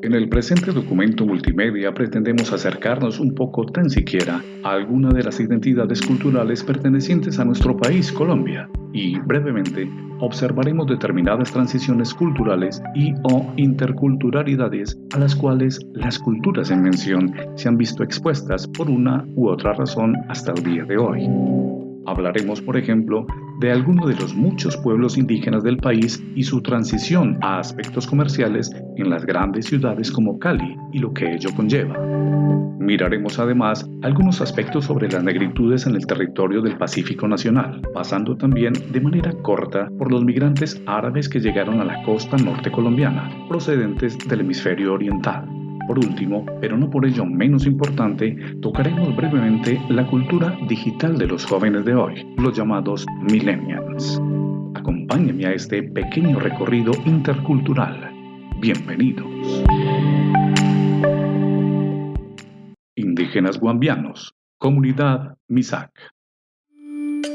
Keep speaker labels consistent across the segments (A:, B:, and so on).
A: En el presente documento multimedia pretendemos acercarnos un poco tan siquiera a alguna de las identidades culturales pertenecientes a nuestro país, Colombia, y brevemente observaremos determinadas transiciones culturales y/o interculturalidades a las cuales las culturas en mención se han visto expuestas por una u otra razón hasta el día de hoy. Hablaremos, por ejemplo, de algunos de los muchos pueblos indígenas del país y su transición a aspectos comerciales en las grandes ciudades como Cali y lo que ello conlleva. Miraremos además algunos aspectos sobre las negritudes en el territorio del Pacífico Nacional, pasando también de manera corta por los migrantes árabes que llegaron a la costa norte colombiana, procedentes del hemisferio oriental. Por último, pero no por ello menos importante, tocaremos brevemente la cultura digital de los jóvenes de hoy, los llamados millennials. Acompáñenme a este pequeño recorrido intercultural. Bienvenidos. Indígenas guambianos, comunidad Misak.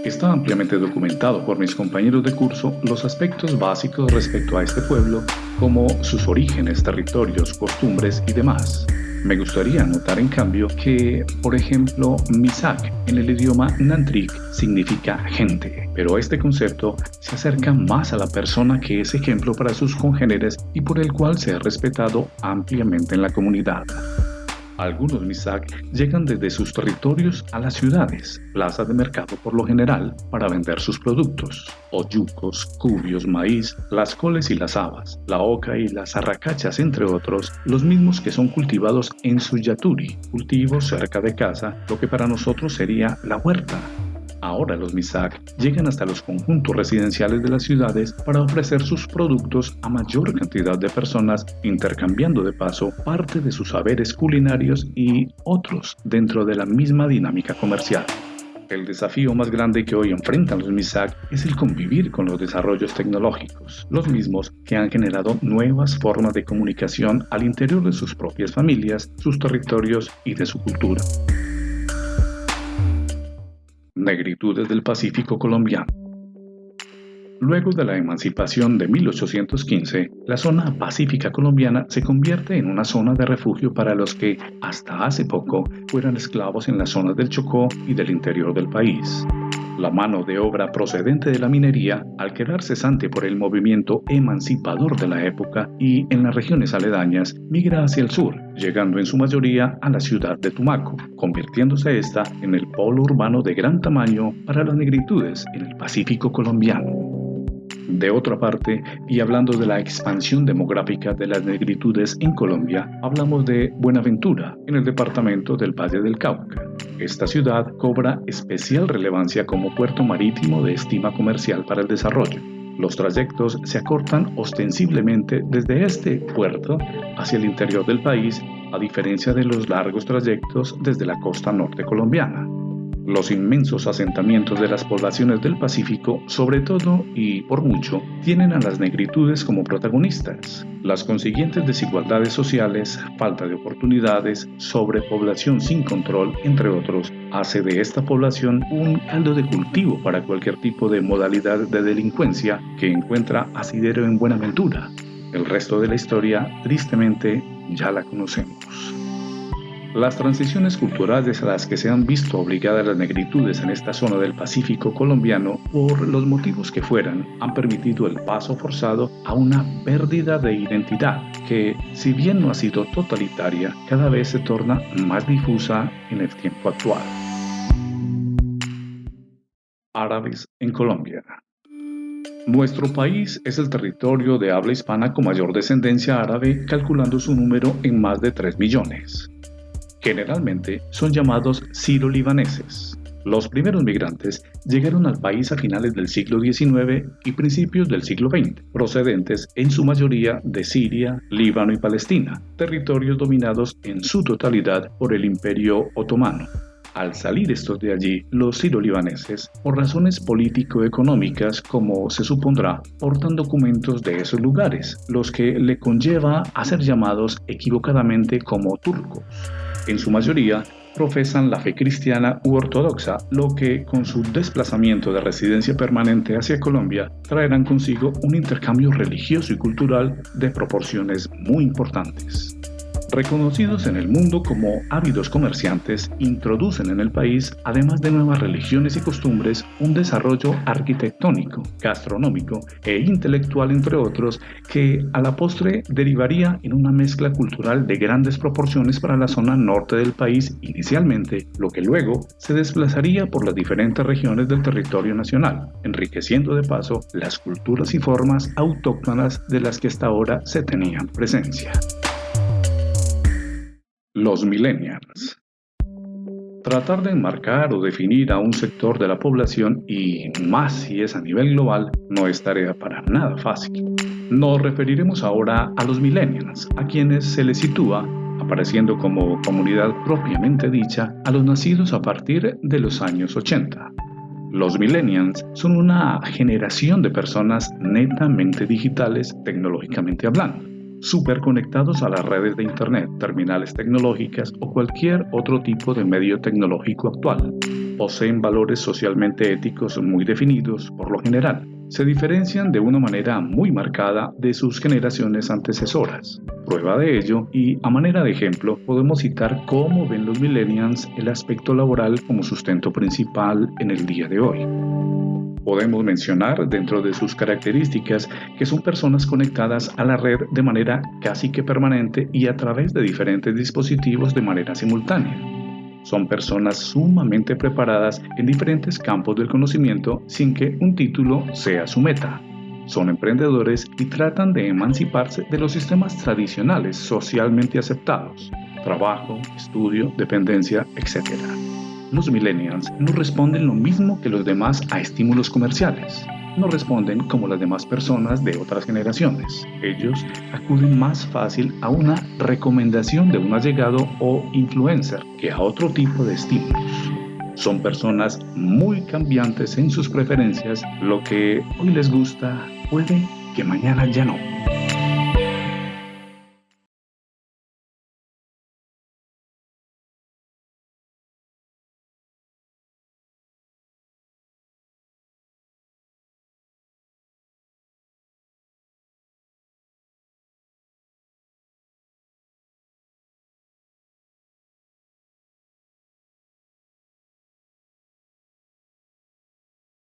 A: Está ampliamente documentado por mis compañeros de curso los aspectos básicos respecto a este pueblo, como sus orígenes, territorios, costumbres y demás. Me gustaría anotar en cambio que, por ejemplo, Misak en el idioma Nantrik significa gente, pero este concepto se acerca más a la persona que es ejemplo para sus congéneres y por el cual se ha respetado ampliamente en la comunidad. Algunos Misak llegan desde sus territorios a las ciudades, plazas de mercado por lo general, para vender sus productos. Oyucos, cubios, maíz, las coles y las habas, la oca y las arracachas, entre otros, los mismos que son cultivados en su yaturi, cultivos cerca de casa, lo que para nosotros sería la huerta. Ahora los Misak llegan hasta los conjuntos residenciales de las ciudades para ofrecer sus productos a mayor cantidad de personas, intercambiando de paso parte de sus saberes culinarios y otros dentro de la misma dinámica comercial. El desafío más grande que hoy enfrentan los Misak es el convivir con los desarrollos tecnológicos, los mismos que han generado nuevas formas de comunicación al interior de sus propias familias, sus territorios y de su cultura. Negritudes del Pacífico colombiano. Luego de la emancipación de 1815, la zona pacífica colombiana se convierte en una zona de refugio para los que, hasta hace poco, fueran esclavos en las zonas del Chocó y del interior del país. La mano de obra procedente de la minería, al quedar cesante por el movimiento emancipador de la época y en las regiones aledañas, migra hacia el sur, llegando en su mayoría a la ciudad de Tumaco, convirtiéndose esta en el polo urbano de gran tamaño para las negritudes en el Pacífico colombiano. De otra parte, y hablando de la expansión demográfica de las negritudes en Colombia, hablamos de Buenaventura, en el departamento del Valle del Cauca. Esta ciudad cobra especial relevancia como puerto marítimo de estima comercial para el desarrollo. Los trayectos se acortan ostensiblemente desde este puerto hacia el interior del país, a diferencia de los largos trayectos desde la costa norte colombiana. Los inmensos asentamientos de las poblaciones del Pacífico, sobre todo y por mucho, tienen a las negritudes como protagonistas. Las consiguientes desigualdades sociales, falta de oportunidades, sobrepoblación sin control, entre otros, hace de esta población un caldo de cultivo para cualquier tipo de modalidad de delincuencia que encuentra asidero en Buenaventura. El resto de la historia, tristemente, ya la conocemos. Las transiciones culturales a las que se han visto obligadas las negritudes en esta zona del Pacífico colombiano, por los motivos que fueran, han permitido el paso forzado a una pérdida de identidad que, si bien no ha sido totalitaria, cada vez se torna más difusa en el tiempo actual. Árabes en Colombia. Nuestro país es el territorio de habla hispana con mayor descendencia árabe, calculando su número en más de 3 millones. Generalmente son llamados siro-libaneses. Los primeros migrantes llegaron al país a finales del siglo XIX y principios del siglo XX, procedentes en su mayoría de Siria, Líbano y Palestina, territorios dominados en su totalidad por el Imperio Otomano. Al salir estos de allí, los siro-libaneses, por razones político-económicas, como se supondrá, portan documentos de esos lugares, los que le conlleva a ser llamados equivocadamente como turcos. En su mayoría, profesan la fe cristiana u ortodoxa, lo que, con su desplazamiento de residencia permanente hacia Colombia, traerán consigo un intercambio religioso y cultural de proporciones muy importantes. Reconocidos en el mundo como ávidos comerciantes, introducen en el país, además de nuevas religiones y costumbres, un desarrollo arquitectónico, gastronómico e intelectual, entre otros, que a la postre derivaría en una mezcla cultural de grandes proporciones para la zona norte del país inicialmente, lo que luego se desplazaría por las diferentes regiones del territorio nacional, enriqueciendo de paso las culturas y formas autóctonas de las que hasta ahora se tenían presencia. Los millennials. Tratar de enmarcar o definir a un sector de la población, y más si es a nivel global, no es tarea para nada fácil. Nos referiremos ahora a los millennials, a quienes se les sitúa, apareciendo como comunidad propiamente dicha, a los nacidos a partir de los años 80. Los millennials son una generación de personas netamente digitales tecnológicamente hablando, superconectados a las redes de Internet, terminales tecnológicas o cualquier otro tipo de medio tecnológico actual. Poseen valores socialmente éticos muy definidos por lo general. Se diferencian de una manera muy marcada de sus generaciones antecesoras. Prueba de ello, y a manera de ejemplo, podemos citar cómo ven los millennials el aspecto laboral como sustento principal en el día de hoy. Podemos mencionar dentro de sus características que son personas conectadas a la red de manera casi que permanente y a través de diferentes dispositivos de manera simultánea. Son personas sumamente preparadas en diferentes campos del conocimiento sin que un título sea su meta. Son emprendedores y tratan de emanciparse de los sistemas tradicionales socialmente aceptados: trabajo, estudio, dependencia, etc. Los millennials no responden lo mismo que los demás a estímulos comerciales. No responden como las demás personas de otras generaciones. Ellos acuden más fácil a una recomendación de un allegado o influencer que a otro tipo de estímulos. Son personas muy cambiantes en sus preferencias. Lo que hoy les gusta puede que mañana ya no.